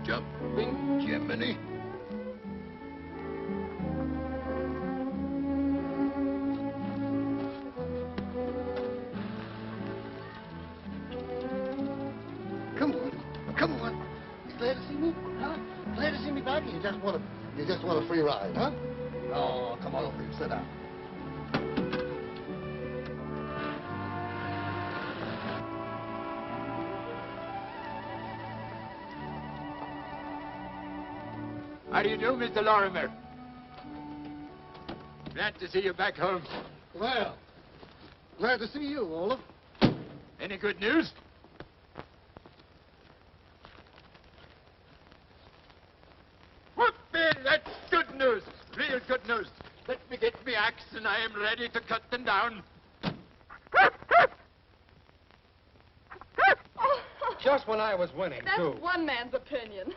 Jumping Jiminy. Come on, come on. You glad to see me? Huh? Glad to see me back? Or you just want a free ride, huh? Oh, come on over here, sit down. How do you do, Mr. Lorimer? Glad to see you back home. Well, glad to see you, Olaf. Any good news? Whoopee, that's good news. Real good news. Let me get me axe and I am ready to cut them down. Just when I was winning, too. That's one man's opinion.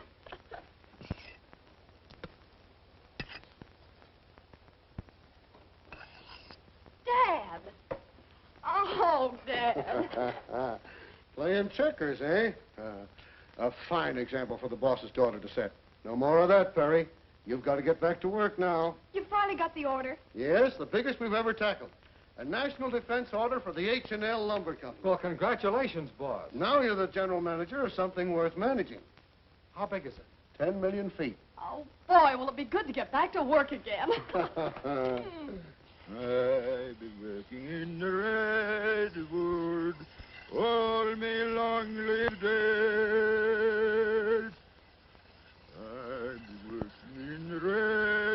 Dad! Oh, Dad. Playing checkers, eh? A fine example for the boss's daughter to set. No more of that, Perry. You've got to get back to work now. You finally got the order? Yes, the biggest we've ever tackled. A national defense order for the H&L Lumber Company. Well, congratulations, boss. Now you're the general manager of something worth managing. How big is it? 10 million feet. Oh, boy, will it be good to get back to work again. I've been working in the redwood all my long live days. I've been working in the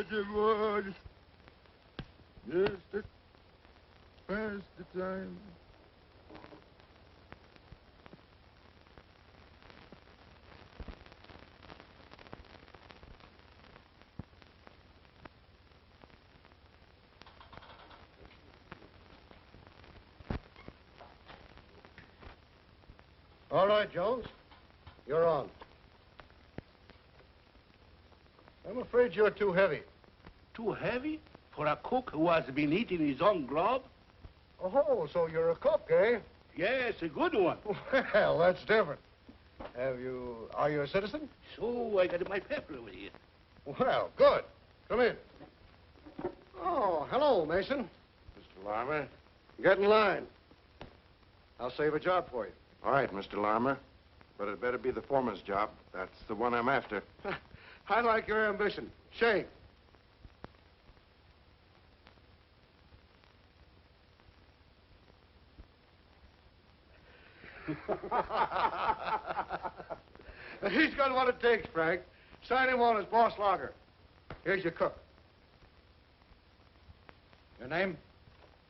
redwood just to pass the time. All right, Jones. You're on. I'm afraid you're too heavy. Too heavy? For a cook who has been eating his own grub? Oh, so you're a cook, eh? Yes, a good one. Well, that's different. Are you a citizen? So I got my paper over here. Well, good. Come in. Oh, hello, Mason. Mr. Larmer? Get in line. I'll save a job for you. All right, Mr. Larmer. But it better be the foreman's job. That's the one I'm after. I like your ambition. Shake. He's got what it takes, Frank. Sign him on as boss logger. Here's your cook. Your name?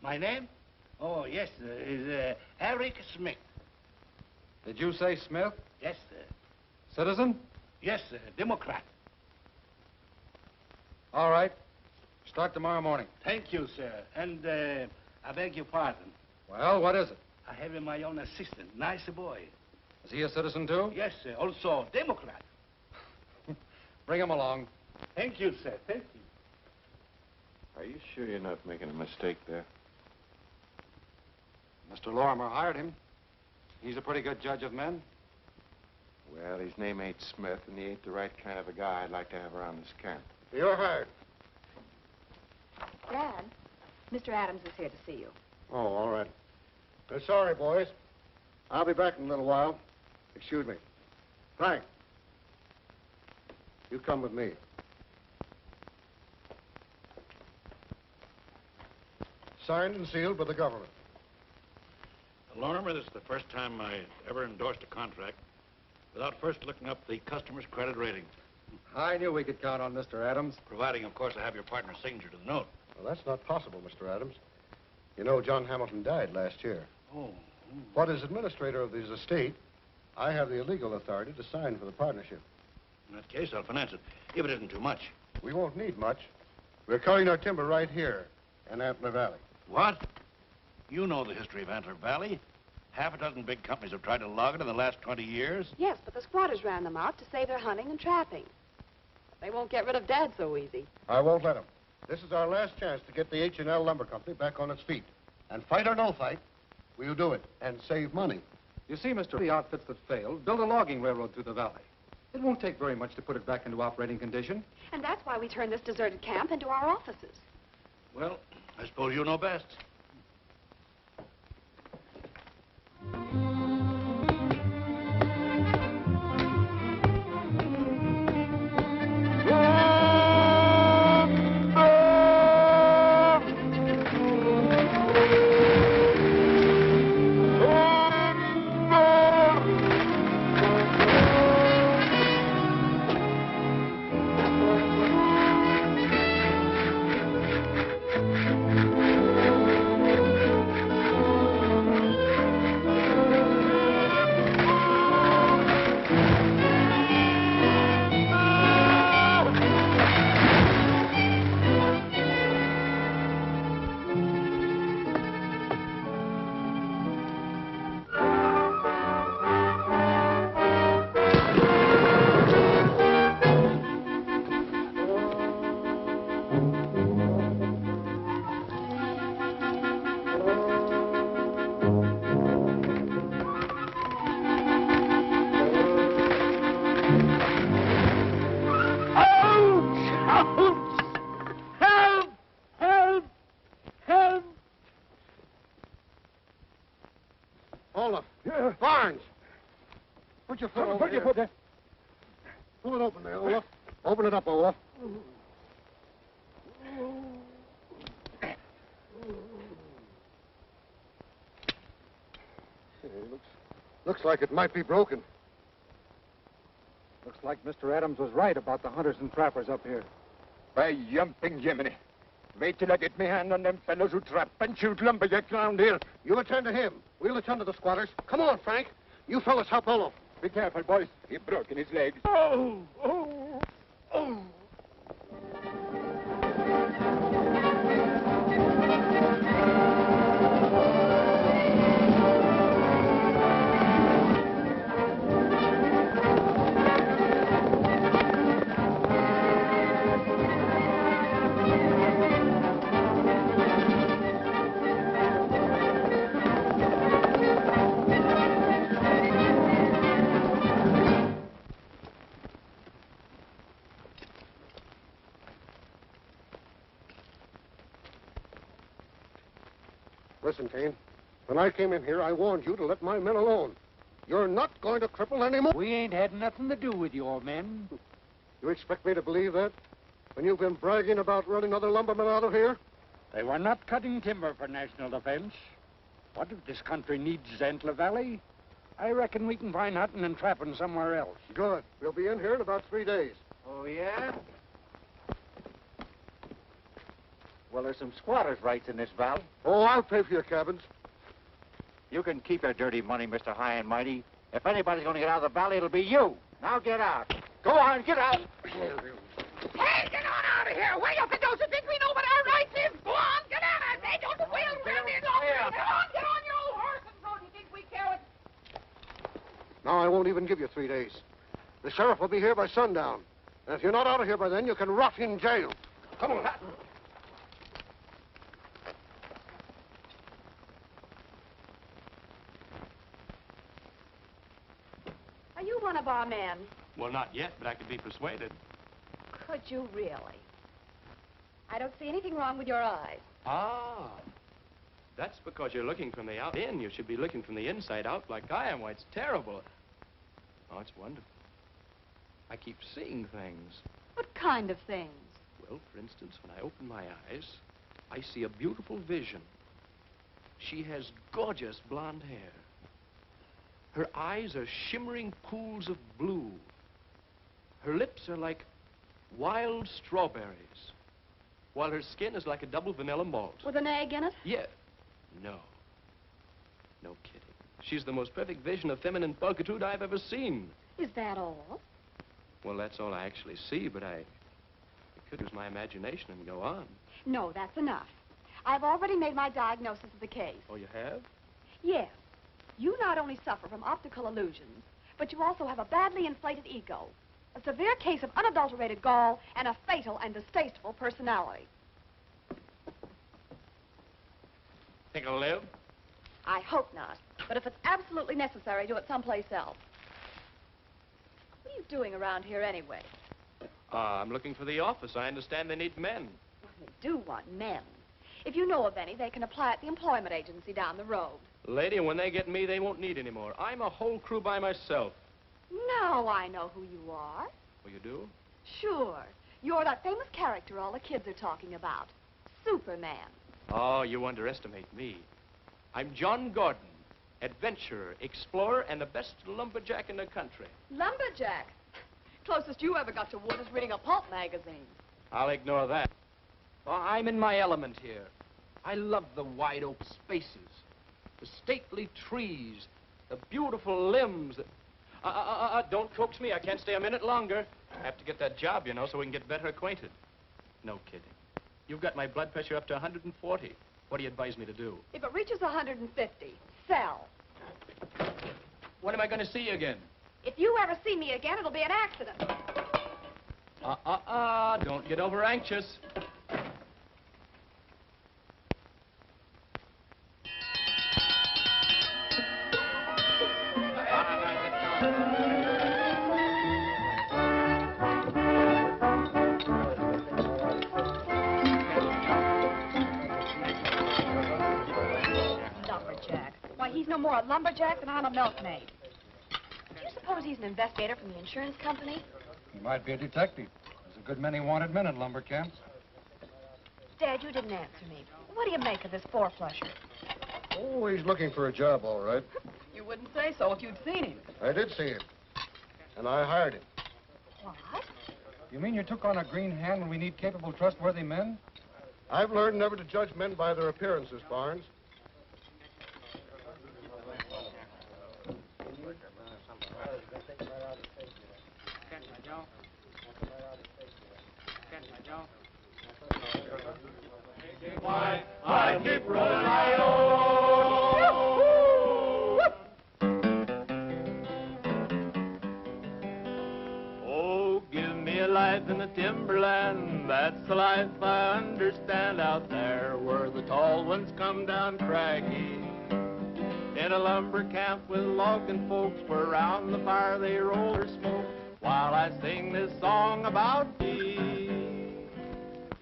My name? Oh, yes, sir, is Eric Smith. Did you say Smith? Yes, sir. Citizen? Yes, sir, Democrat. All right. Start tomorrow morning. Thank you, sir. And I beg your pardon. Well, what is it? I have my own assistant, nice boy. Is he a citizen, too? Yes, sir, also Democrat. Bring him along. Thank you, sir, thank you. Are you sure you're not making a mistake there? Mr. Lorimer hired him. He's a pretty good judge of men. Well, his name ain't Smith, and he ain't the right kind of a guy I'd like to have around this camp. You're hired. Dad, Mr. Adams is here to see you. Oh, all right. Sorry, boys. I'll be back in a little while. Excuse me. Frank, you come with me. Signed and sealed by the government. Lorimer, this is the first time I ever endorsed a contract without first looking up the customer's credit rating. I knew we could count on Mr. Adams. Providing, of course, I have your partner's signature to the note. Well, that's not possible, Mr. Adams. You know, John Hamilton died last year. Oh. But as administrator of this estate, I have the legal authority to sign for the partnership. In that case, I'll finance it, if it isn't too much. We won't need much. We're carrying our timber right here in Antler Valley. What? You know the history of Antler Valley. Half a dozen big companies have tried to log it in the last 20 years. Yes, but the squatters ran them out to save their hunting and trapping. They won't get rid of Dad so easy. I won't let them. This is our last chance to get the H&L Lumber Company back on its feet. And fight or no fight, we'll do it and save money. You see, Mr. The outfits that failed built a logging railroad through the valley. It won't take very much to put it back into operating condition. And that's why we turned this deserted camp into our offices. Well, I suppose you know best. Olaf. Barnes. Put your foot over Put your foot there. Pull it open there, Olaf. Open it up, Olaf. Looks like it might be broken. Looks like Mr. Adams was right about the hunters and trappers up here. By jumping Jiminy. Wait till I get my hand on them fellows who trap and shoot lumberjacks around here. You attend to him. We'll attend to the squatters. Come on, Frank. You fellas help Olaf. Be careful, boys. He's broken his legs. Oh! Oh! Oh! Listen, Kane. When I came in here, I warned you to let my men alone. You're not going to cripple anymore. We ain't had nothing to do with you, old man. You expect me to believe that? When you've been bragging about running other lumbermen out of here? They were not cutting timber for national defense. What if this country needs Antler Valley? I reckon we can find hunting and trapping somewhere else. Good. We'll be in here in about 3 days. Oh, yeah? Well, there's some squatters' rights in this valley. Oh, I'll pay for your cabins. You can keep your dirty money, Mr. High and Mighty. If anybody's going to get out of the valley, it'll be you. Now get out. Go on, get out. Hey, get on out of here! Way up, don't you think we know what our rights is? Go on, get on! I say, don't you wheel around here longer. Get on your old horse and don't you think we care what... Now, I won't even give you 3 days. The sheriff will be here by sundown. And if you're not out of here by then, you can rot in jail. Come on. Are you one of our men? Well, not yet, but I could be persuaded. Could you really? I don't see anything wrong with your eyes. Ah. That's because you're looking from the out in. You should be looking from the inside out like I am. Why, it's terrible. Oh, it's wonderful. I keep seeing things. What kind of things? Well, for instance, when I open my eyes, I see a beautiful vision. She has gorgeous blonde hair. Her eyes are shimmering pools of blue. Her lips are like wild strawberries, while her skin is like a double vanilla malt. With an egg in it? Yeah. No. No kidding. She's the most perfect vision of feminine pulchritude I've ever seen. Is that all? Well, that's all I actually see, but I could use my imagination and go on. No, that's enough. I've already made my diagnosis of the case. Oh, you have? Yes. You not only suffer from optical illusions, but you also have a badly inflated ego, a severe case of unadulterated gall, and a fatal and distasteful personality. Think I'll live? I hope not. But if it's absolutely necessary, do it someplace else. What are you doing around here anyway? I'm looking for the office. I understand they need men. Well, they do want men. If you know of any, they can apply at the employment agency down the road. Lady, when they get me, they won't need any more. I'm a whole crew by myself. Now I know who you are. Oh, you do? Sure. You're that famous character all the kids are talking about. Superman. Oh, you underestimate me. I'm John Gordon, adventurer, explorer, and the best lumberjack in the country. Lumberjack? Closest you ever got to wood is reading a pulp magazine. I'll ignore that. Oh, I'm in my element here. I love the wide open spaces, the stately trees, the beautiful limbs. Don't coax me. I can't stay a minute longer. I have to get that job, you know, so we can get better acquainted. No kidding. You've got my blood pressure up to 140. What do you advise me to do? If it reaches 150, sell. When am I going to see you again? If you ever see me again, it'll be an accident. Don't get over anxious. Lumberjack. Why, he's no more a lumberjack than I'm a milkmaid. Do you suppose he's an investigator from the insurance company? He might be a detective. There's a good many wanted men in lumber camps. Dad, you didn't answer me. What do you make of this four-flusher? Oh, he's looking for a job, all right. You wouldn't say so if you'd seen him. I did see him. And I hired him. What? You mean you took on a green hand when we need capable, trustworthy men? I've learned never to judge men by their appearances, Barnes. Why, I keep rolling my own. Oh, give me a life in the timberland. That's the life I understand out there where the tall ones come down craggy. In a lumber camp with logging folks where around the fire they roll their smoke while I sing this song about me.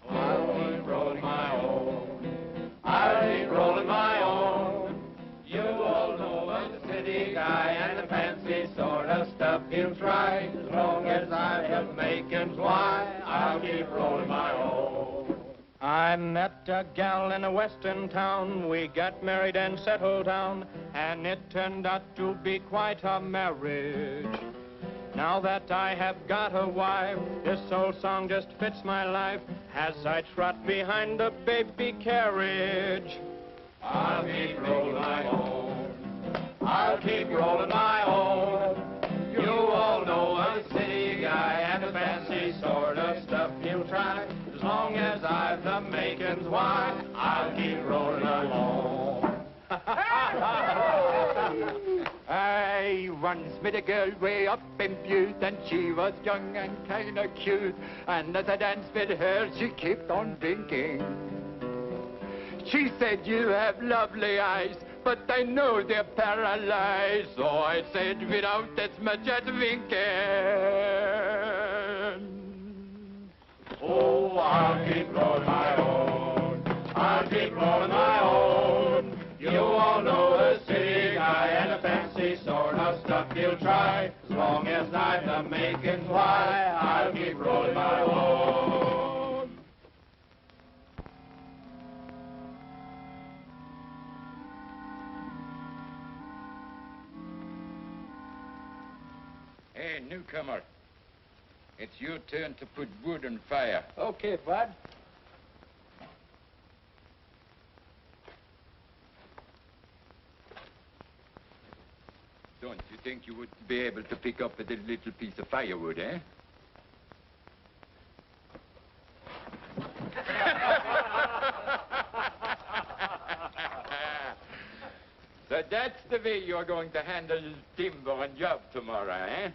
I'll keep rolling my own. I'll keep rolling my own. You all know I'm the city guy and the fancy sort of stuff feels right. As long as I have makings, why, I'll keep rolling my own. I met a gal in a western town. We got married and settled down, and it turned out to be quite a marriage. Now that I have got a wife, this old song just fits my life as I trot behind the baby carriage. I'll keep rolling my own. I'll keep rolling my own. You all know I'm a city guy and the fancy sort of stuff you try. As long as I've the makings, why, I'll keep rolling along. I once met a girl way up in Butte, and she was young and kind of cute. And as I danced with her, she kept on blinking. She said, you have lovely eyes, but I know they're paralyzed. So I said, without as much as winking, oh, I'll keep rolling my own. I'll keep rolling my own. You all know the city guy and the fancy sort of stuff you'll try. As long as I've the makings, why, I'll keep rolling my own. Hey, newcomer. It's your turn to put wood on fire. Okay, Bud. Don't you think you would be able to pick up a little piece of firewood, eh? So that's the way you're going to handle timber and job tomorrow, eh?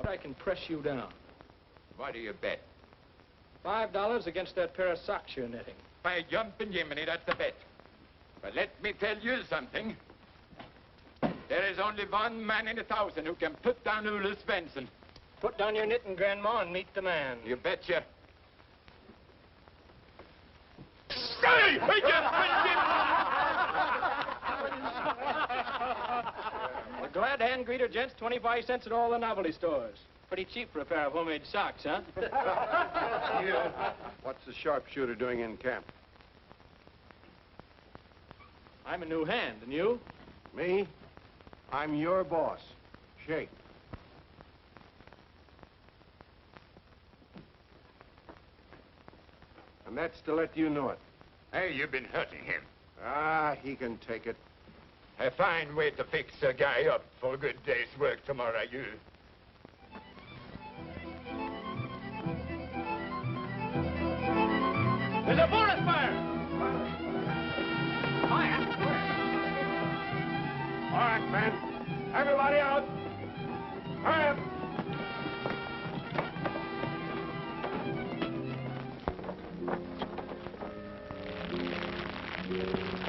I can press you down. What do you bet? $5 against that pair of socks you're knitting. By jumping Jiminy, that's the bet. But let me tell you something. There is only one man in 1,000 who can put down Ulla Svensson. Put down your knitting, Grandma, and meet the man. You betcha. The glad hand greeter, gents, 25 cents at all the novelty stores. Pretty cheap for a pair of homemade socks, huh? What's the sharpshooter doing in camp? I'm a new hand, and you? Me? I'm your boss. Shake. And that's to let you know it. Hey, you've been hurting him. Ah, he can take it. A fine way to fix a guy up for a good day's work tomorrow, you. There's a forest fire! Fire? All right, men. Everybody out. Hurry up.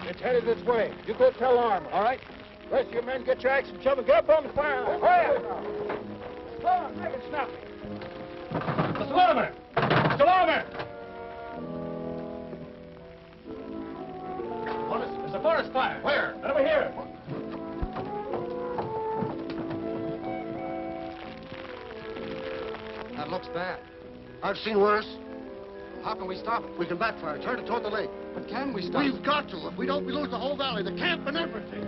It's headed this way. You go tell Armour. All right? Rest of your men, get your axe and shovel. Get up on the fire. Hurry up. Slow on, make it snappy. Mr. Lorimer! Mr. Lorimer! What is it? There's a forest fire. Where? Right over here. That looks bad. I've seen worse. How can we stop it? We can backfire. Turn it toward the lake. But can we stop We've it? got to. If we don't, we lose the whole valley, the camp and everything.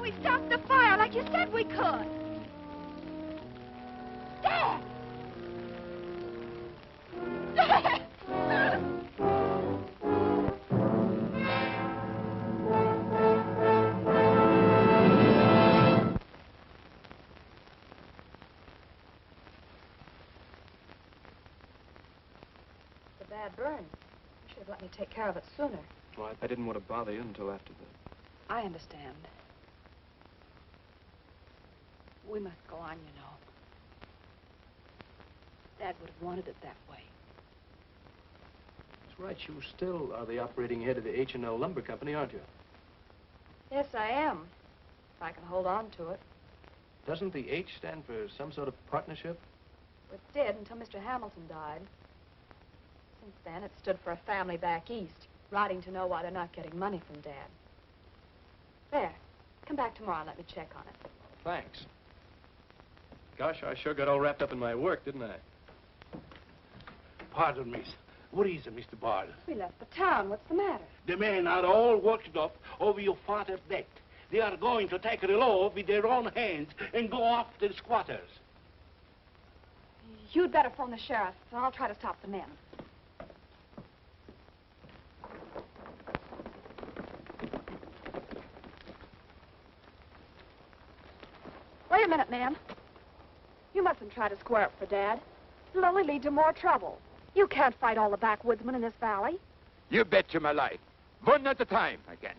We stopped the fire like you said we could. Dad! It's a bad burn. You should have let me take care of it sooner. Well, I didn't want to bother you until after the... I understand. We must go on, you know. Dad would have wanted it that way. That's right. You still are the operating head of the H&L Lumber Company, aren't you? Yes, I am. If I can hold on to it. Doesn't the H stand for some sort of partnership? It did until Mr. Hamilton died. Since then, it stood for a family back east, writing to know why they're not getting money from Dad. There. Come back tomorrow and let me check on it. Thanks. Gosh, I sure got all wrapped up in my work, didn't I? Pardon, miss. What is it, Mr. Bard? We left the town. What's the matter? The men are all worked up over your father's death. They are going to take the law with their own hands and go after the squatters. You'd better phone the sheriff, and I'll try to stop the men. Wait a minute, man. You mustn't try to square up for Dad. It'll only lead to more trouble. You can't fight all the backwoodsmen in this valley. You bet you my life. One at a time, again.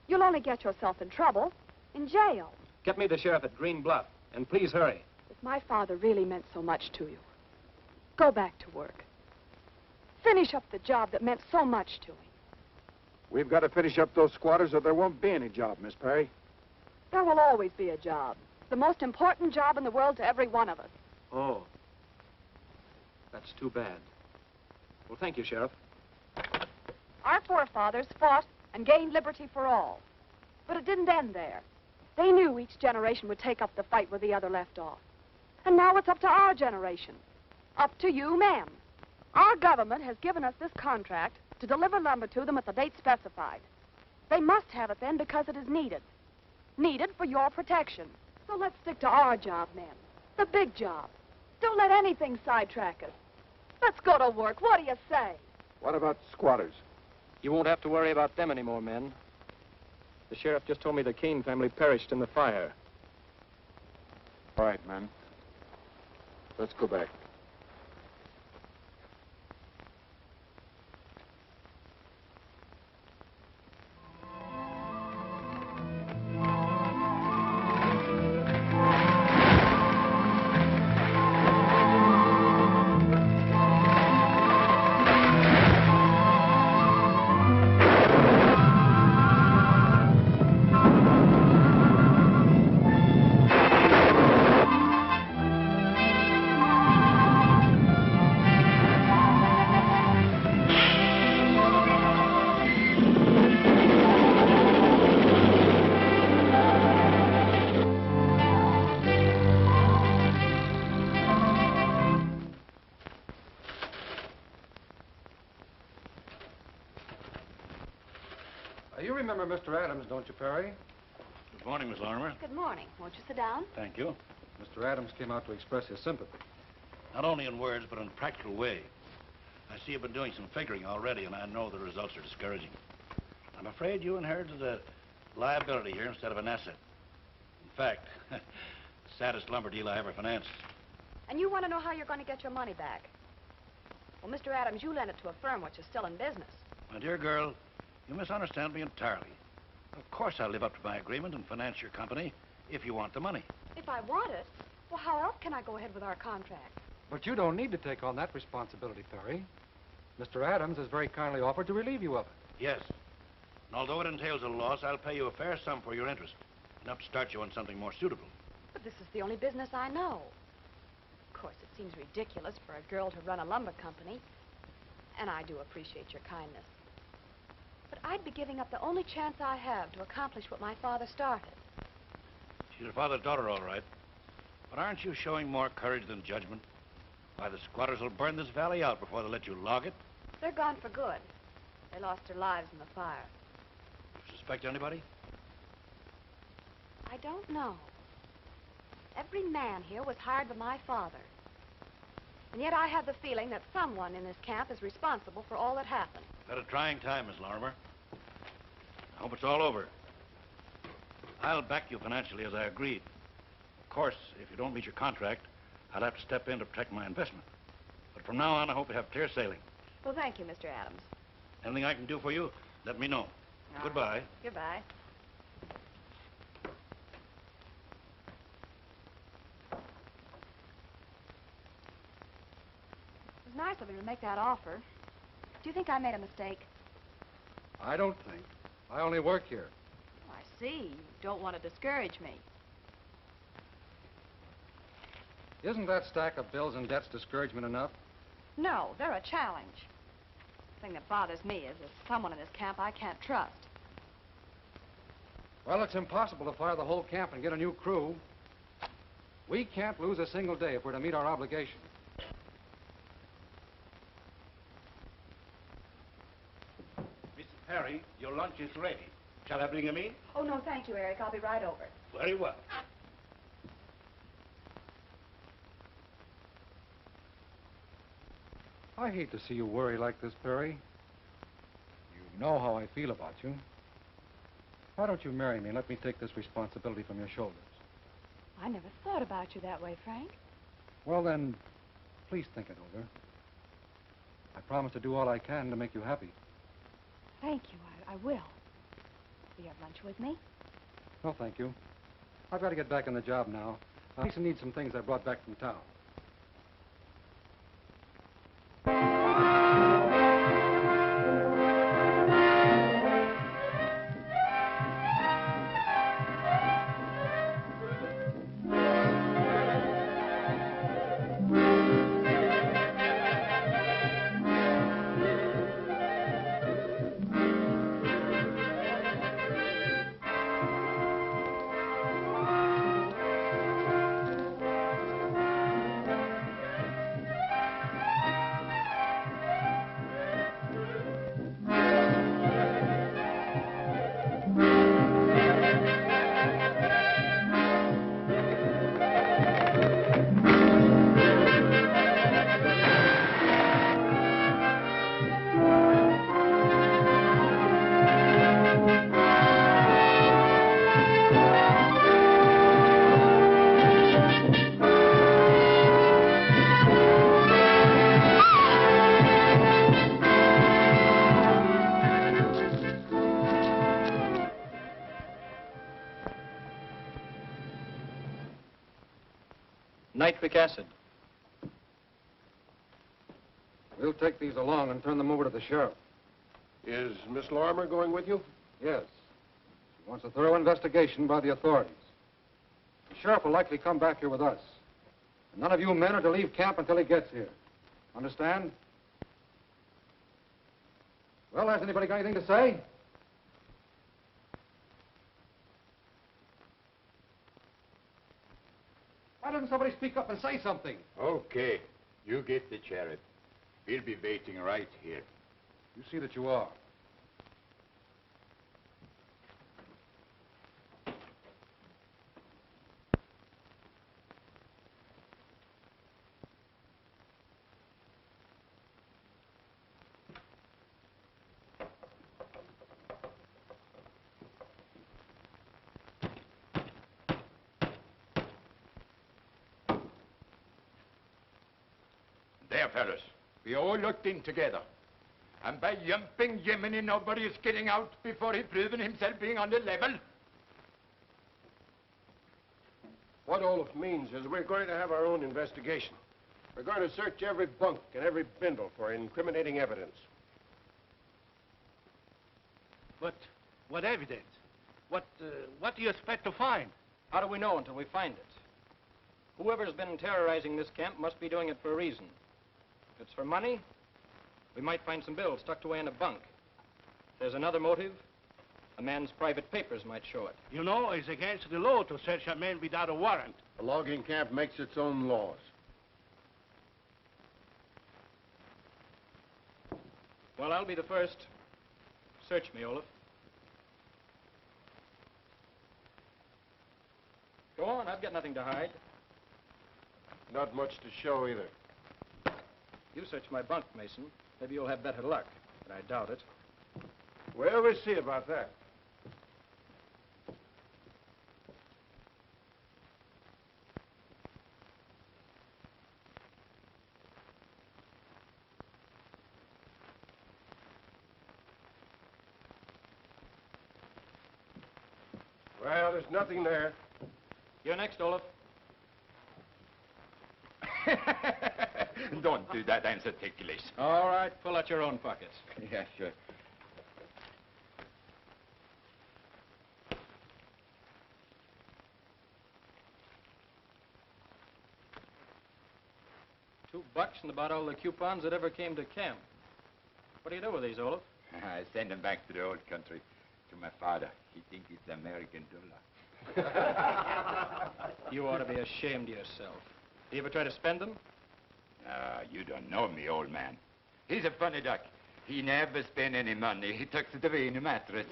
You'll only get yourself in trouble. In jail. Get me the sheriff at Green Bluff, and please hurry. If my father really meant so much to you, go back to work. Finish up the job that meant so much to him. We've got to finish up those squatters or there won't be any job, Miss Perry. There will always be a job. The most important job in the world to every one of us. Oh. That's too bad. Well, thank you, Sheriff. Our forefathers fought and gained liberty for all. But it didn't end there. They knew each generation would take up the fight where the other left off. And now it's up to our generation. Up to you men. Our government has given us this contract to deliver lumber to them at the date specified. They must have it then because it is needed. Needed for your protection. So let's stick to our job, men. The big job. Don't let anything sidetrack us. Let's go to work. What do you say? What about squatters? You won't have to worry about them anymore, men. The sheriff just told me the Kane family perished in the fire. All right, men. Let's go back. You remember Mr. Adams, don't you, Perry? Good morning, Miss Lorimer. Good morning. Won't you sit down? Thank you. Mr. Adams came out to express his sympathy. Not only in words, but in a practical way. I see you've been doing some figuring already, and I know the results are discouraging. I'm afraid you inherited a liability here instead of an asset. In fact, saddest lumber deal I ever financed. And you want to know how you're going to get your money back? Well, Mr. Adams, you lent it to a firm which is still in business. My dear girl, you misunderstand me entirely. Of course I'll live up to my agreement and finance your company if you want the money. If I want it, well, how else can I go ahead with our contract? But you don't need to take on that responsibility, Perry. Mr. Adams has very kindly offered to relieve you of it. Yes. And although it entails a loss, I'll pay you a fair sum for your interest. Enough to start you on something more suitable. But this is the only business I know. Of course, it seems ridiculous for a girl to run a lumber company. And I do appreciate your kindness. But I'd be giving up the only chance I have to accomplish what my father started. She's your father's daughter, all right. But aren't you showing more courage than judgment? Why, the squatters will burn this valley out before they let you log it. They're gone for good. They lost their lives in the fire. You suspect anybody? I don't know. Every man here was hired by my father. And yet I have the feeling that someone in this camp is responsible for all that happened. Had a trying time, Miss Lorimer. I hope it's all over. I'll back you financially as I agreed. Of course, if you don't meet your contract, I'll have to step in to protect my investment. But from now on, I hope you have clear sailing. Well, thank you, Mr. Adams. Anything I can do for you, let me know. Goodbye. Goodbye. nice of him to make that offer. Do you think I made a mistake? I don't think. I only work here. Oh, I see. You don't want to discourage me. Isn't that stack of bills and debts discouragement enough? No, they're a challenge. The thing that bothers me is there's someone in this camp I can't trust. Well, it's impossible to fire the whole camp and get a new crew. We can't lose a single day if we're to meet our obligation. Mrs. Perry, your lunch is ready. Shall I bring him in? Oh, no, thank you, Eric. I'll be right over. Very well. I hate to see you worry like this, Perry. You know how I feel about you. Why don't you marry me and let me take this responsibility from your shoulders? I never thought about you that way, Frank. Well, then, please think it over. I promise to do all I can to make you happy. Thank you. I will. Will you have lunch with me? No, thank you. I've got to get back on the job now. I need some things I brought back from town. Nitric acid. We'll take these along and turn them over to the sheriff. Is Miss Lorimer going with you? Yes. She wants a thorough investigation by the authorities. The sheriff will likely come back here with us. And none of you men are to leave camp until he gets here. Understand? Well, has anybody got anything to say? Why doesn't somebody speak up and say something? Okay. You get the sheriff. He'll be waiting right here. You see that you are. There, fellas. We all looked in together. And by jumping Jiminy, nobody is getting out before he's proven himself being on the level. What Olaf means is we're going to have our own investigation. We're going to search every bunk and every bindle for incriminating evidence. But what evidence? What do you expect to find? How do we know until we find it? Whoever's been terrorizing this camp must be doing it for a reason. If it's for money, we might find some bills tucked away in a bunk. If there's another motive, a man's private papers might show it. You know, it's against the law to search a man without a warrant. The logging camp makes its own laws. Well, I'll be the first. Search me, Olaf. Go on, I've got nothing to hide. Not much to show either. You search my bunk, Mason. Maybe you'll have better luck, but I doubt it. Well, we'll see about that. Well, there's nothing there. You're next, Olaf. Don't do that. I'm so ticklish. All right, pull out your own pockets. Yeah, sure. $2 and about all the coupons that ever came to camp. What do you do with these, Olaf? I send them back to the old country, to my father. He thinks it's the American dollar. You ought to be ashamed of yourself. Do you ever try to spend them? You don't know me, old man. He's a funny duck. He never spent any money. He tucks it away in a mattress.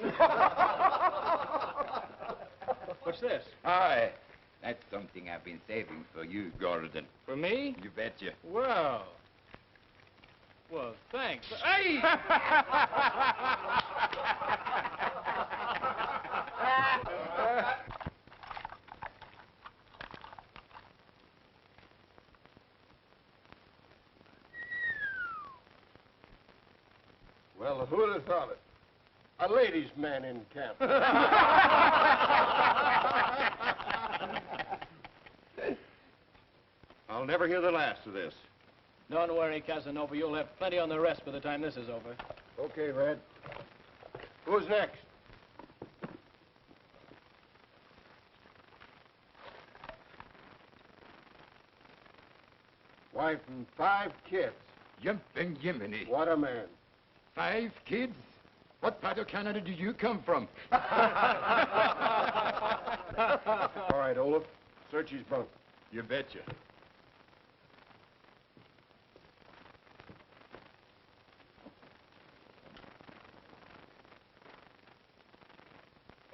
What's this? Aye. That's something I've been saving for you, Gordon. For me? You betcha. Well, thanks. Hey! Well, who'd have thought it? A ladies' man in camp. I'll never hear the last of this. Don't worry, Casanova. You'll have plenty on the rest by the time this is over. Okay, Red. Who's next? Wife and 5 kids. Jumping Jiminy. What a man. 5 kids? What part of Canada did you come from? All right, Olaf. Search his bunk. You betcha.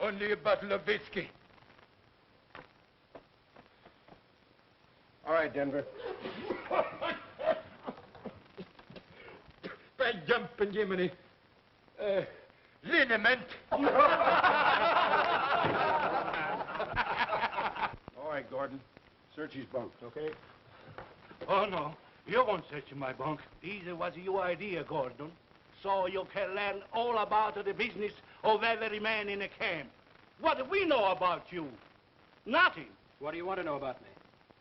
Only a bottle of whiskey. All right, Denver. By jumping Jiminy. Liniment. All right, Gordon. Search his bunk, okay? Oh, no. You won't search my bunk. This was your idea, Gordon. So you can learn all about the business of every man in the camp. What do we know about you? Nothing. What do you want to know about me?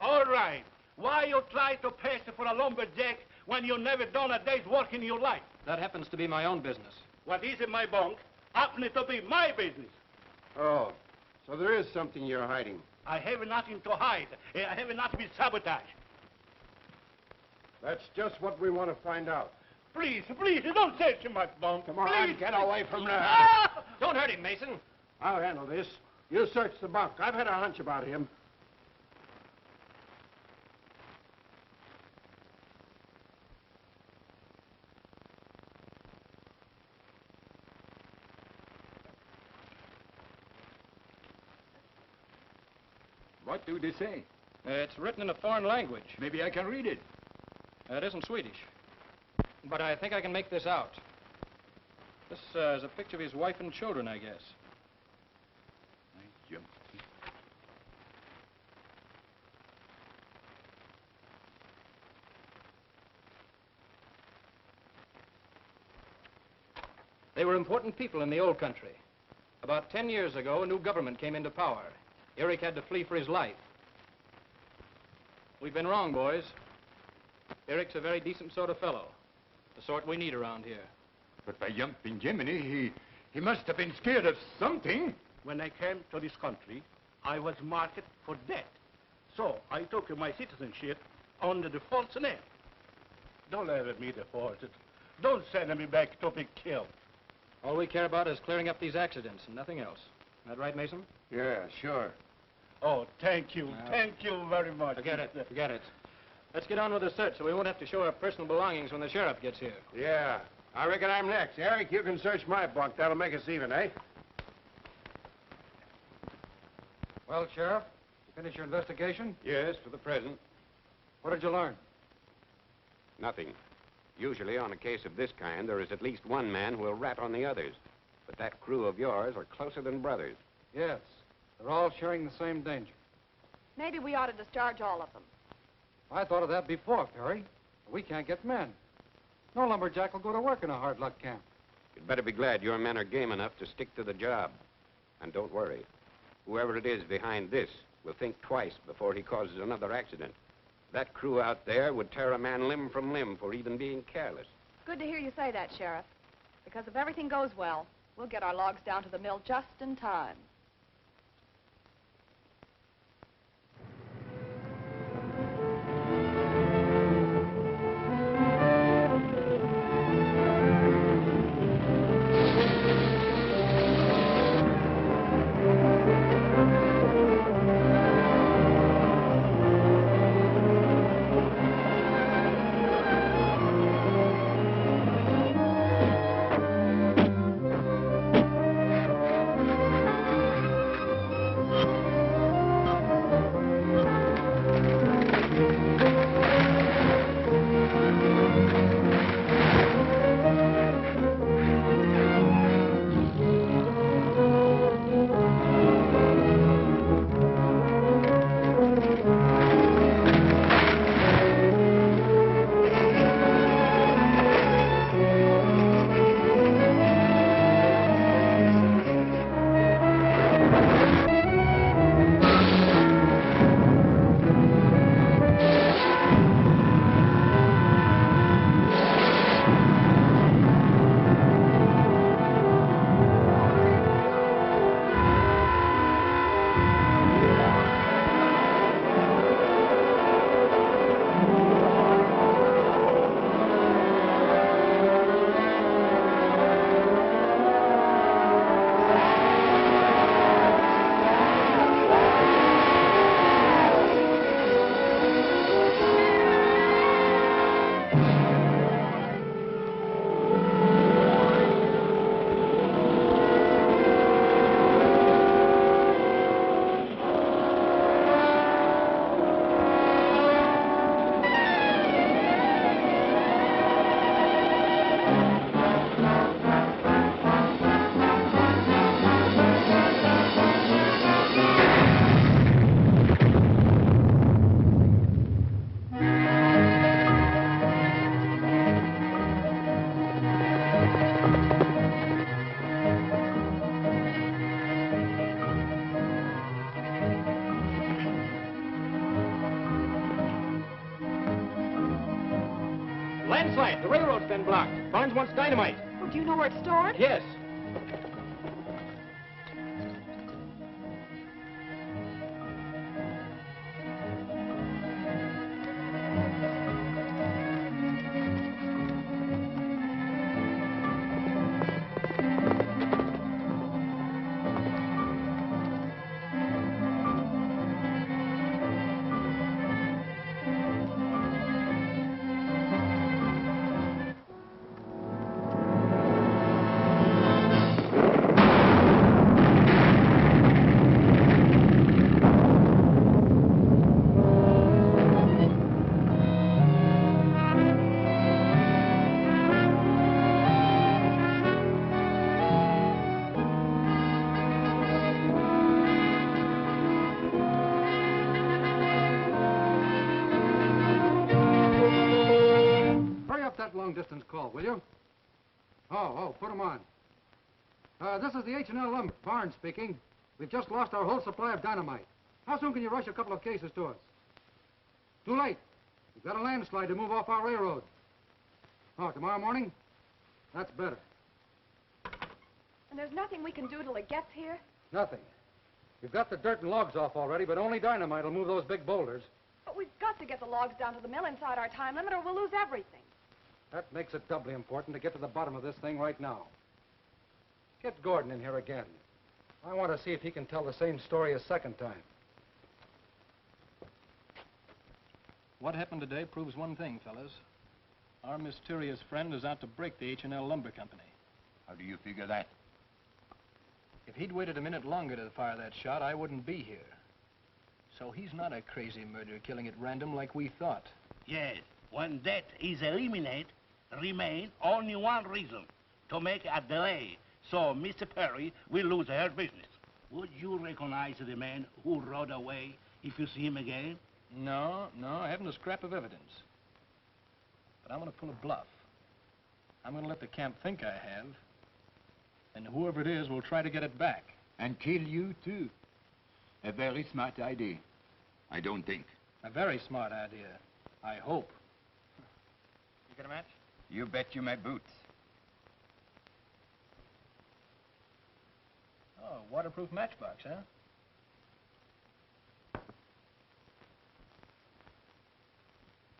All right. Why you try to pass for a lumberjack when you never done a day's work in your life? That happens to be my own business. What is in my bunk happens to be my business. Oh, so there is something you're hiding. I have nothing to hide. I have nothing to sabotage. That's just what we want to find out. Please, don't search my bunk. Come on, please. get away from there. Ah! Don't hurt him, Mason. I'll handle this. You search the bunk. I've had a hunch about him. What do they say? It's written in a foreign language. Maybe I can read it. It isn't Swedish. But I think I can make this out. This is a picture of his wife and children, I guess. Jump. They were important people in the old country. About 10 years ago, a new government came into power. Eric had to flee for his life. We've been wrong, boys. Eric's a very decent sort of fellow. The sort we need around here. But by jumping Jiminy, he must have been scared of something. When I came to this country, I was marked for debt. So I took my citizenship under the false name. Don't let me deported. Don't send me back to be killed. All we care about is clearing up these accidents and nothing else. That right, Mason? Yeah, sure. Oh, thank you. Thank you very much. Forget it. Let's get on with the search so we won't have to show our personal belongings when the sheriff gets here. Yeah. I reckon I'm next. Eric, you can search my bunk. That'll make us even, eh? Well, Sheriff, you finish your investigation? Yes, for the present. What did you learn? Nothing. Usually, on a case of this kind, there is at least one man who will rat on the others. But that crew of yours are closer than brothers. Yes. They're all sharing the same danger. Maybe we ought to discharge all of them. I thought of that before, Perry. We can't get men. No lumberjack will go to work in a hard luck camp. You'd better be glad your men are game enough to stick to the job. And don't worry. Whoever it is behind this will think twice before he causes another accident. That crew out there would tear a man limb from limb for even being careless. Good to hear you say that, Sheriff. Because if everything goes well, we'll get our logs down to the mill just in time. Landslide. The railroad's been blocked. Barnes wants dynamite. Oh, do you know where it's stored? Yes. Long-distance call, will you? Oh, put them on. This is the H&L Lumber. Barnes speaking. We've just lost our whole supply of dynamite. How soon can you rush a couple of cases to us? Too late. We've got a landslide to move off our railroad. Oh, tomorrow morning? That's better. And there's nothing we can do till it gets here? Nothing. We've got the dirt and logs off already, but only dynamite will move those big boulders. But we've got to get the logs down to the mill inside our time limit or we'll lose everything. That makes it doubly important to get to the bottom of this thing right now. Get Gordon in here again. I want to see if he can tell the same story a second time. What happened today proves one thing, fellas. Our mysterious friend is out to break the H&L Lumber Company. How do you figure that? If he'd waited a minute longer to fire that shot, I wouldn't be here. So he's not a crazy murderer killing at random like we thought. Yes, when death is eliminated, remain only one reason, to make a delay, so Mr. Perry will lose her business. Would you recognize the man who rode away if you see him again? No, I haven't a scrap of evidence. But I'm going to pull a bluff. I'm going to let the camp think I have, and whoever it is will try to get it back. And kill you, too. A very smart idea. I don't think. A very smart idea. I hope. You get a match? You bet you my boots. Oh, waterproof matchbox, huh?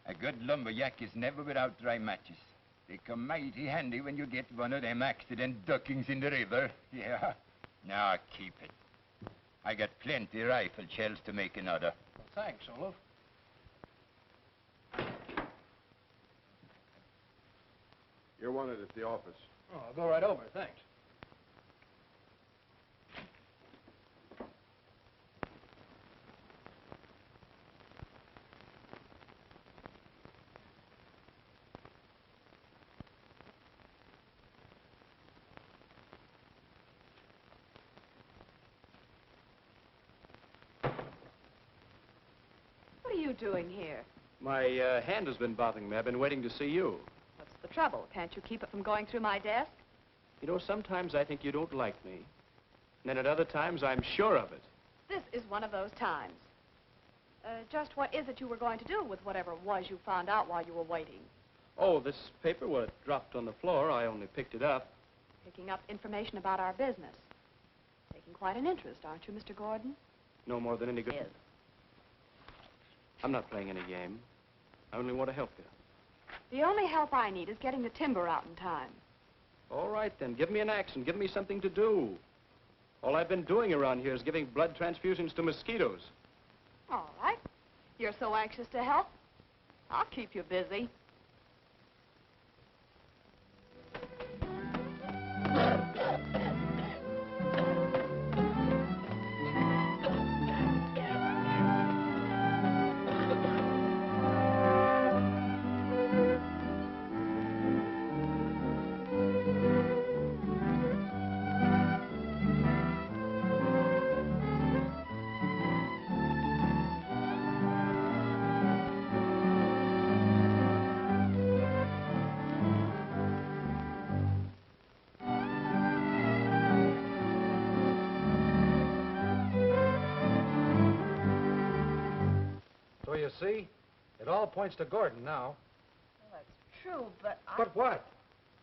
A good lumberjack is never without dry matches. They come mighty handy when you get one of them accident duckings in the river. Yeah. Now keep it. I got plenty rifle shells to make another. Well, thanks, Olaf. You're wanted at the office. Oh, I'll go right over, thanks. What are you doing here? My hand has been bothering me. I've been waiting to see you. What's the trouble? Can't you keep it from going through my desk? You know, sometimes I think you don't like me. And then at other times, I'm sure of it. This is one of those times. Just what is it you were going to do with whatever it was you found out while you were waiting? Oh, this paper, well, it dropped on the floor. I only picked it up. Picking up information about our business. Taking quite an interest, aren't you, Mr. Gordon? No more than any good. Is. I'm not playing any game. I only want to help you. The only help I need is getting the timber out in time. All right, then. Give me an axe and give me something to do. All I've been doing around here is giving blood transfusions to mosquitoes. All right. You're so anxious to help. I'll keep you busy. So you see, it all points to Gordon now. Well, that's true, but But what?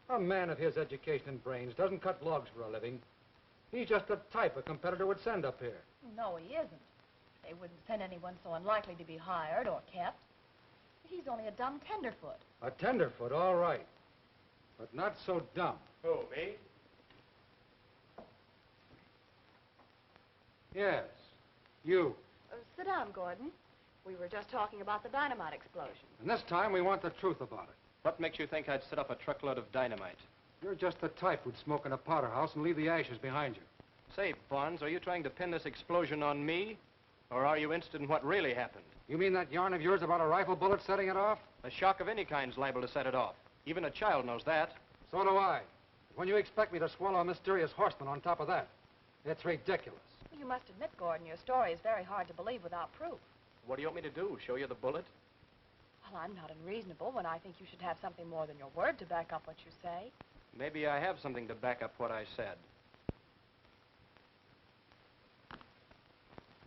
A man of his education and brains doesn't cut logs for a living. He's just the type a competitor would send up here. No, he isn't. They wouldn't send anyone so unlikely to be hired or kept. He's only a dumb tenderfoot. A tenderfoot, all right. But not so dumb. Who, me? Yes, you. sit down, Gordon. We were just talking about the dynamite explosion. And this time we want the truth about it. What makes you think I'd set up a truckload of dynamite? You're just the type who'd smoke in a powder house and leave the ashes behind you. Say, Bonds, are you trying to pin this explosion on me? Or are you interested in what really happened? You mean that yarn of yours about a rifle bullet setting it off? A shock of any kind's liable to set it off. Even a child knows that. So do I. When you expect me to swallow a mysterious horseman on top of that, it's ridiculous. You must admit, Gordon, your story is very hard to believe without proof. What do you want me to do? Show you the bullet? Well, I'm not unreasonable when I think you should have something more than your word to back up what you say. Maybe I have something to back up what I said.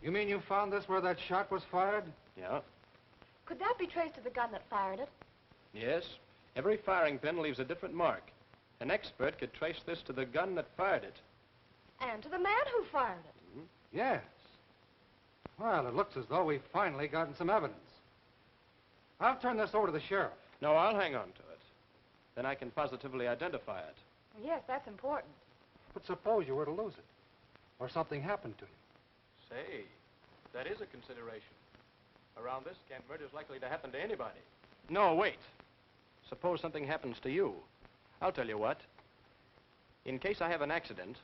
You mean you found this where that shot was fired? Yeah. Could that be traced to the gun that fired it? Yes. Every firing pin leaves a different mark. An expert could trace this to the gun that fired it. And to the man who fired it. Mm-hmm. Yes. Well, it looks as though we've finally gotten some evidence. I'll turn this over to the sheriff. No, I'll hang on to it. Then I can positively identify it. Yes, that's important. But suppose you were to lose it, or something happened to you. Say, that is a consideration. Around this camp, murder's likely to happen to anybody. No, wait. Suppose something happens to you. I'll tell you what. In case I have an accident,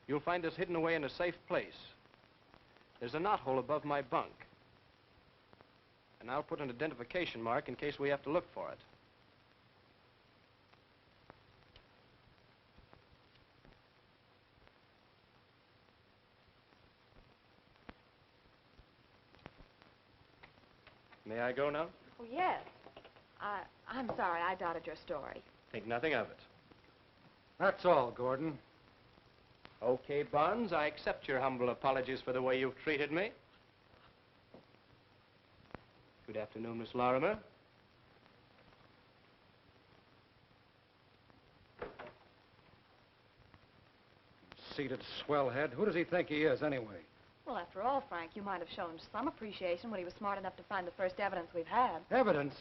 you'll find this hidden away in a safe place. There's a knothole above my bunk. And I'll put an identification mark in case we have to look for it. May I go now? Oh, yes. I'm sorry I doubted your story. Think nothing of it. That's all, Gordon. Okay, Bonds, I accept your humble apologies for the way you've treated me. Good afternoon, Miss Lorimer. Seated swellhead. Who does he think he is, anyway? Well, after all, Frank, you might have shown some appreciation when he was smart enough to find the first evidence we've had. Evidence?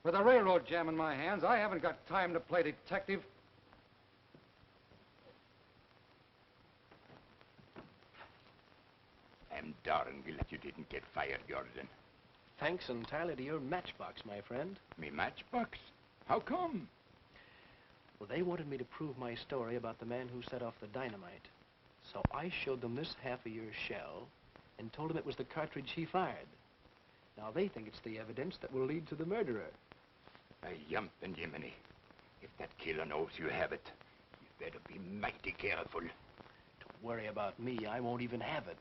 With a railroad jam in my hands, I haven't got time to play detective. I'm darned glad you didn't get fired, Gordon. Thanks entirely to your matchbox, my friend. Me matchbox? How come? Well, they wanted me to prove my story about the man who set off the dynamite. So I showed them this half-a-year shell and told them it was the cartridge he fired. Now they think it's the evidence that will lead to the murderer. Yump and Jiminy. If that killer knows you have it, you better be mighty careful. Don't worry about me. I won't even have it.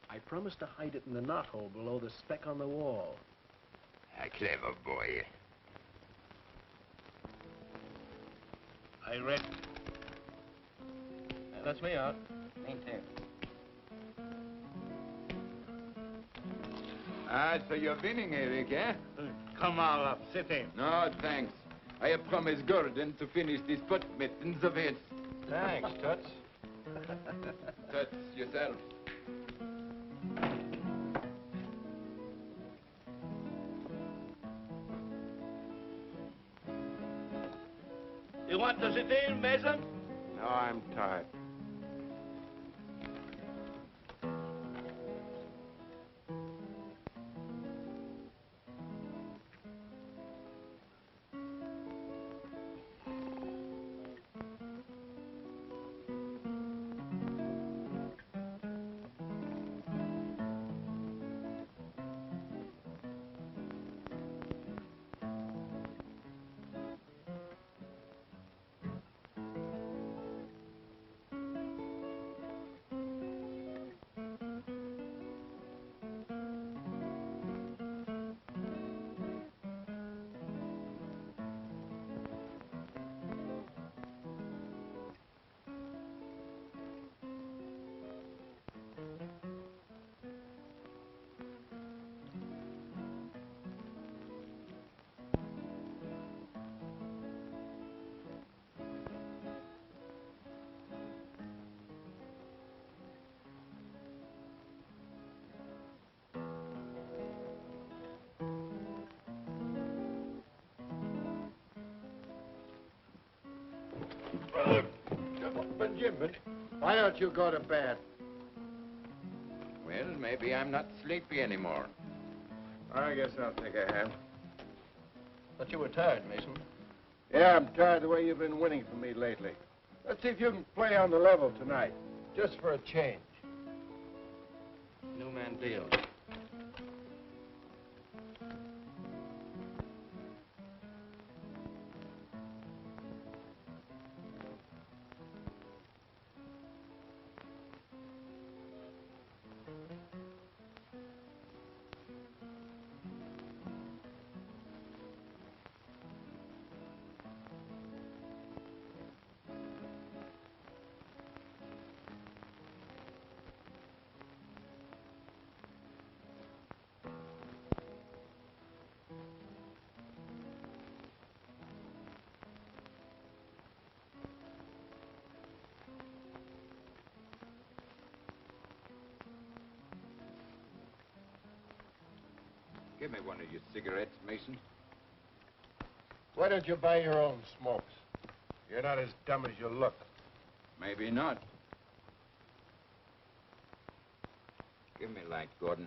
I promised to hide it in the knothole below the speck on the wall. A clever boy. I read. That's me out. Me too. Ah, so you're winning, Eric, eh? Come on up, sit in. No, thanks. I have promised Gordon to finish these foot mittens of his. Thanks, Toots. Toots, yourself. You want to sit in, Mason? No, I'm tired. Benjamin, why don't you go to bed? Well, maybe I'm not sleepy anymore. I guess I'll take a hand. But you were tired, Mason. Yeah, I'm tired of the way you've been winning for me lately. Let's see if you can play on the level tonight, just for a change. New man deal. Give me one of your cigarettes, Mason. Why don't you buy your own smokes? You're not as dumb as you look. Maybe not. Give me light, Gordon.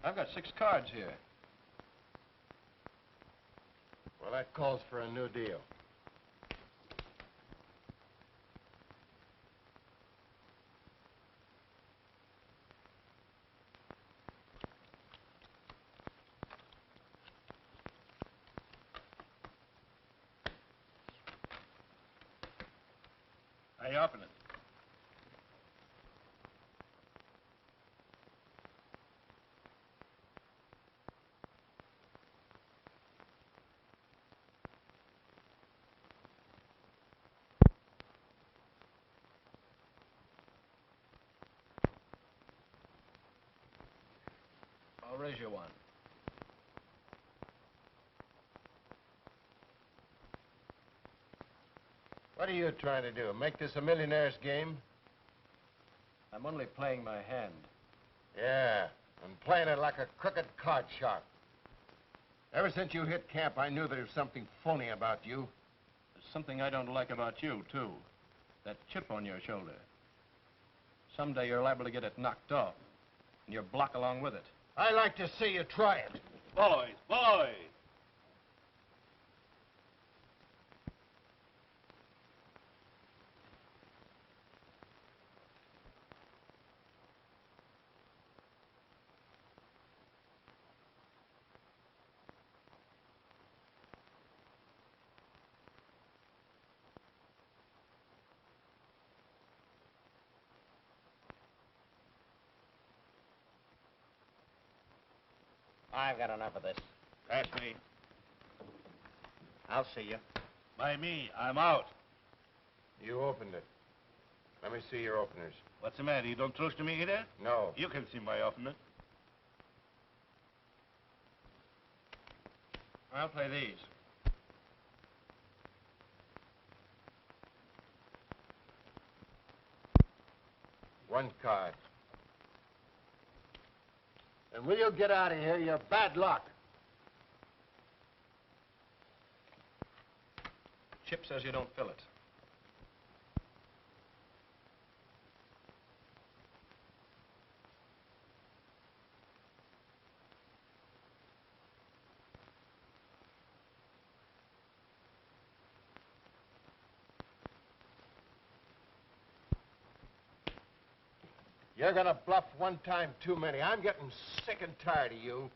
I've got 6 cards here. Well, that calls for a new deal. I open it. What are you trying to do? Make this a millionaire's game? I'm only playing my hand. Yeah, and playing it like a crooked card shark. Ever since you hit camp, I knew there was something phony about you. There's something I don't like about you, too. That chip on your shoulder. Someday you're liable to get it knocked off, and your block along with it. I like to see you try it. Boys, boys. I've got enough of this. That's me. I'll see you. By me, I'm out. You opened it. Let me see your openers. What's the matter? You don't trust me either? No. You can see my opener. I'll play these. One card. And will you get out of here? You're bad luck. Chip says you don't fill it. You're gonna bluff one time too many. I'm getting sick and tired of you.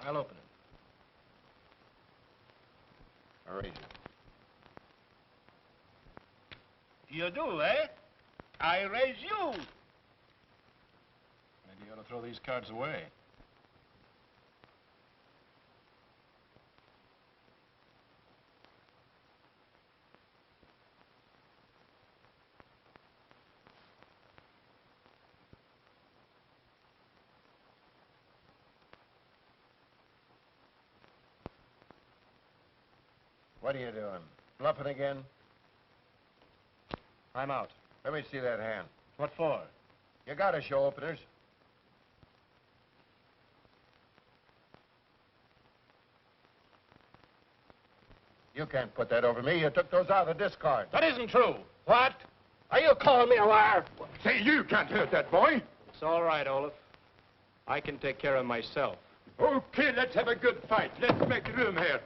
I'll open it. All right. You do, eh? I raise you. Maybe you ought to throw these cards away. What are you doing? Bluffing again? I'm out. Let me see that hand. What for? You gotta show openers. You can't put that over me. You took those out of the discard. That isn't true. What? Are you calling me a liar? Say, you can't hurt that boy. It's all right, Olaf. I can take care of myself. Okay, let's have a good fight. Let's make room here.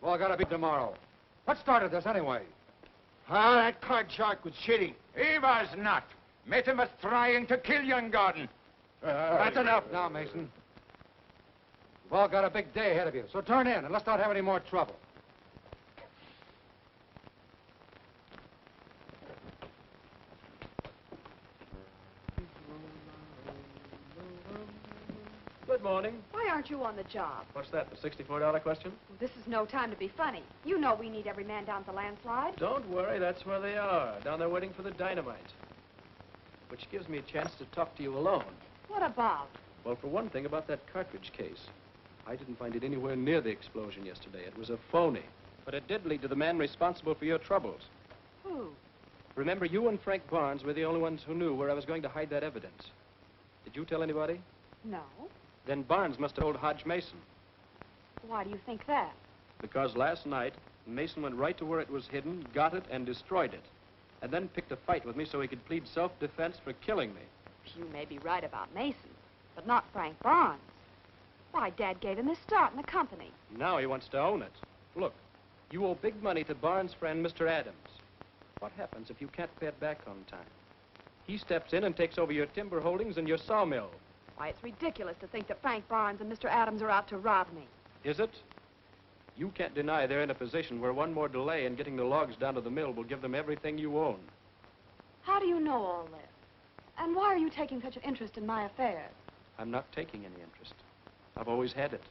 Well, gotta be tomorrow. What started this anyway? Ah, that card shark was shitty. He was not. Met him was trying to kill young Gordon. That's enough now, Mason. You've all got a big day ahead of you, so turn in and let's not have any more trouble. Good morning. Why aren't you on the job? What's that, the $64 question? Well, this is no time to be funny. You know we need every man down at the landslide. Don't worry, that's where they are, down there waiting for the dynamite. Which gives me a chance to talk to you alone. What about? Well, for one thing, about that cartridge case. I didn't find it anywhere near the explosion yesterday. It was a phony. But it did lead to the man responsible for your troubles. Who? Remember, you and Frank Barnes were the only ones who knew where I was going to hide that evidence. Did you tell anybody? No. Then Barnes must have told Hodge Mason. Why do you think that? Because last night, Mason went right to where it was hidden, got it, and destroyed it. And then picked a fight with me so he could plead self-defense for killing me. You may be right about Mason, but not Frank Barnes. Why, Dad gave him his start in the company. Now he wants to own it. Look, you owe big money to Barnes' friend, Mr. Adams. What happens if you can't pay it back on time? He steps in and takes over your timber holdings and your sawmill. Why, it's ridiculous to think that Frank Barnes and Mr. Adams are out to rob me. Is it? You can't deny they're in a position where one more delay in getting the logs down to the mill will give them everything you own. How do you know all this? And why are you taking such an interest in my affairs? I'm not taking any interest. I've always had it.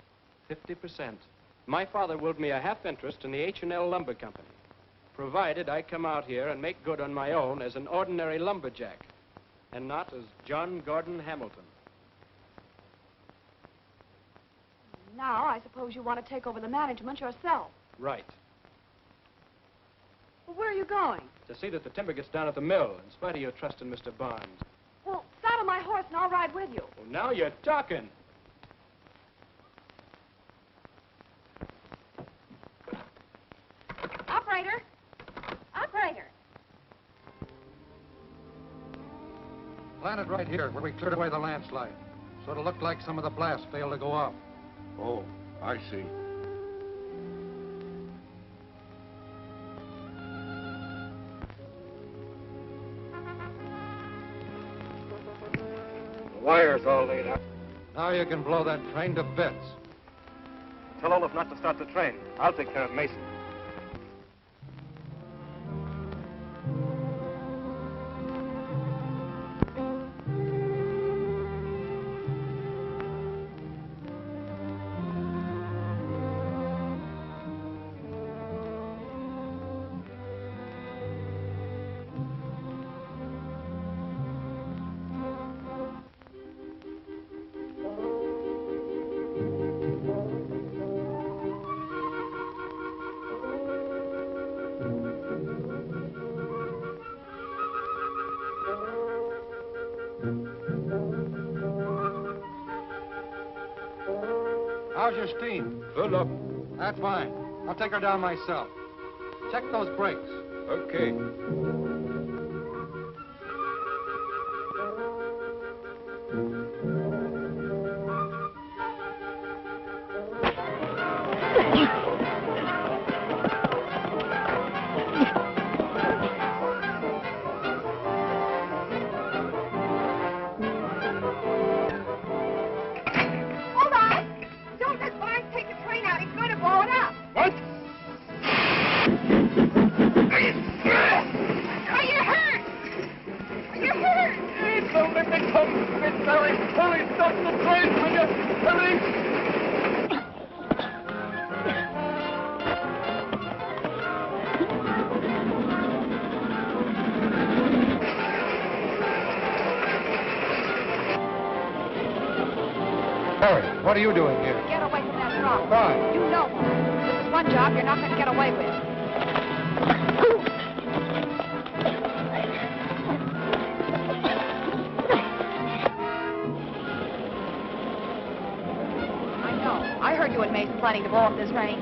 50%. My father willed me a half interest in the H&L Lumber Company, provided I come out here and make good on my own as an ordinary lumberjack, and not as John Gordon Hamilton. Now, I suppose you want to take over the management yourself. Right. Well, where are you going? To see that the timber gets down at the mill, in spite of your trust in Mr. Barnes. Well, saddle my horse and I'll ride with you. Well, now you're talking. Operator! Operator! Plant it right here, where we cleared away the landslide. So it'll look like some of the blast failed to go off. Oh, I see. The wire's all laid out. Now you can blow that train to bits. Tell Olaf not to start the train. I'll take care of Mason. How's your steam? Good luck. That's fine. I'll take her down myself. Check those brakes. Okay. Hold on! Don't let Barnes take the train out. He's going to blow it up. What? Are you hurt? Are you hurt? Don't let me come. Hurry, stop the train, will you? Hurry! Harry, what are you doing here? Get away from that rock. Why? You know why. This is one job you're not going to get away with. I know. I heard you and Mason planning to blow up this train.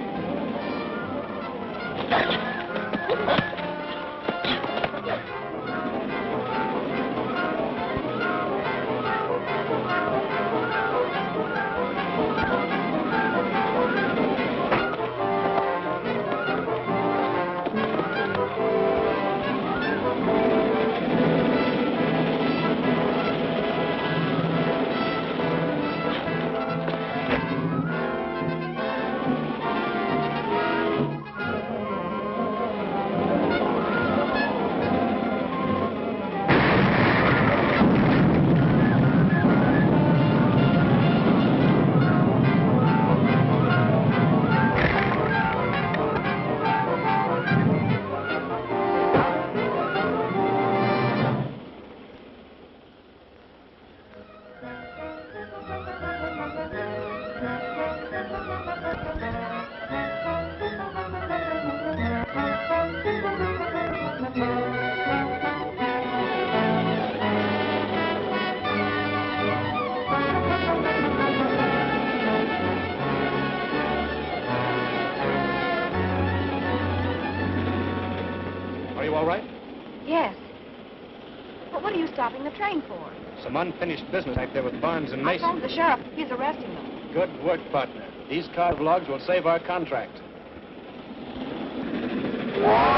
you all right? Yes. But what are you stopping the train for? Some unfinished business back there with Barnes and I Mason. phoned the sheriff. He's arresting them. Good work, partner. These car logs will save our contract. Whoa!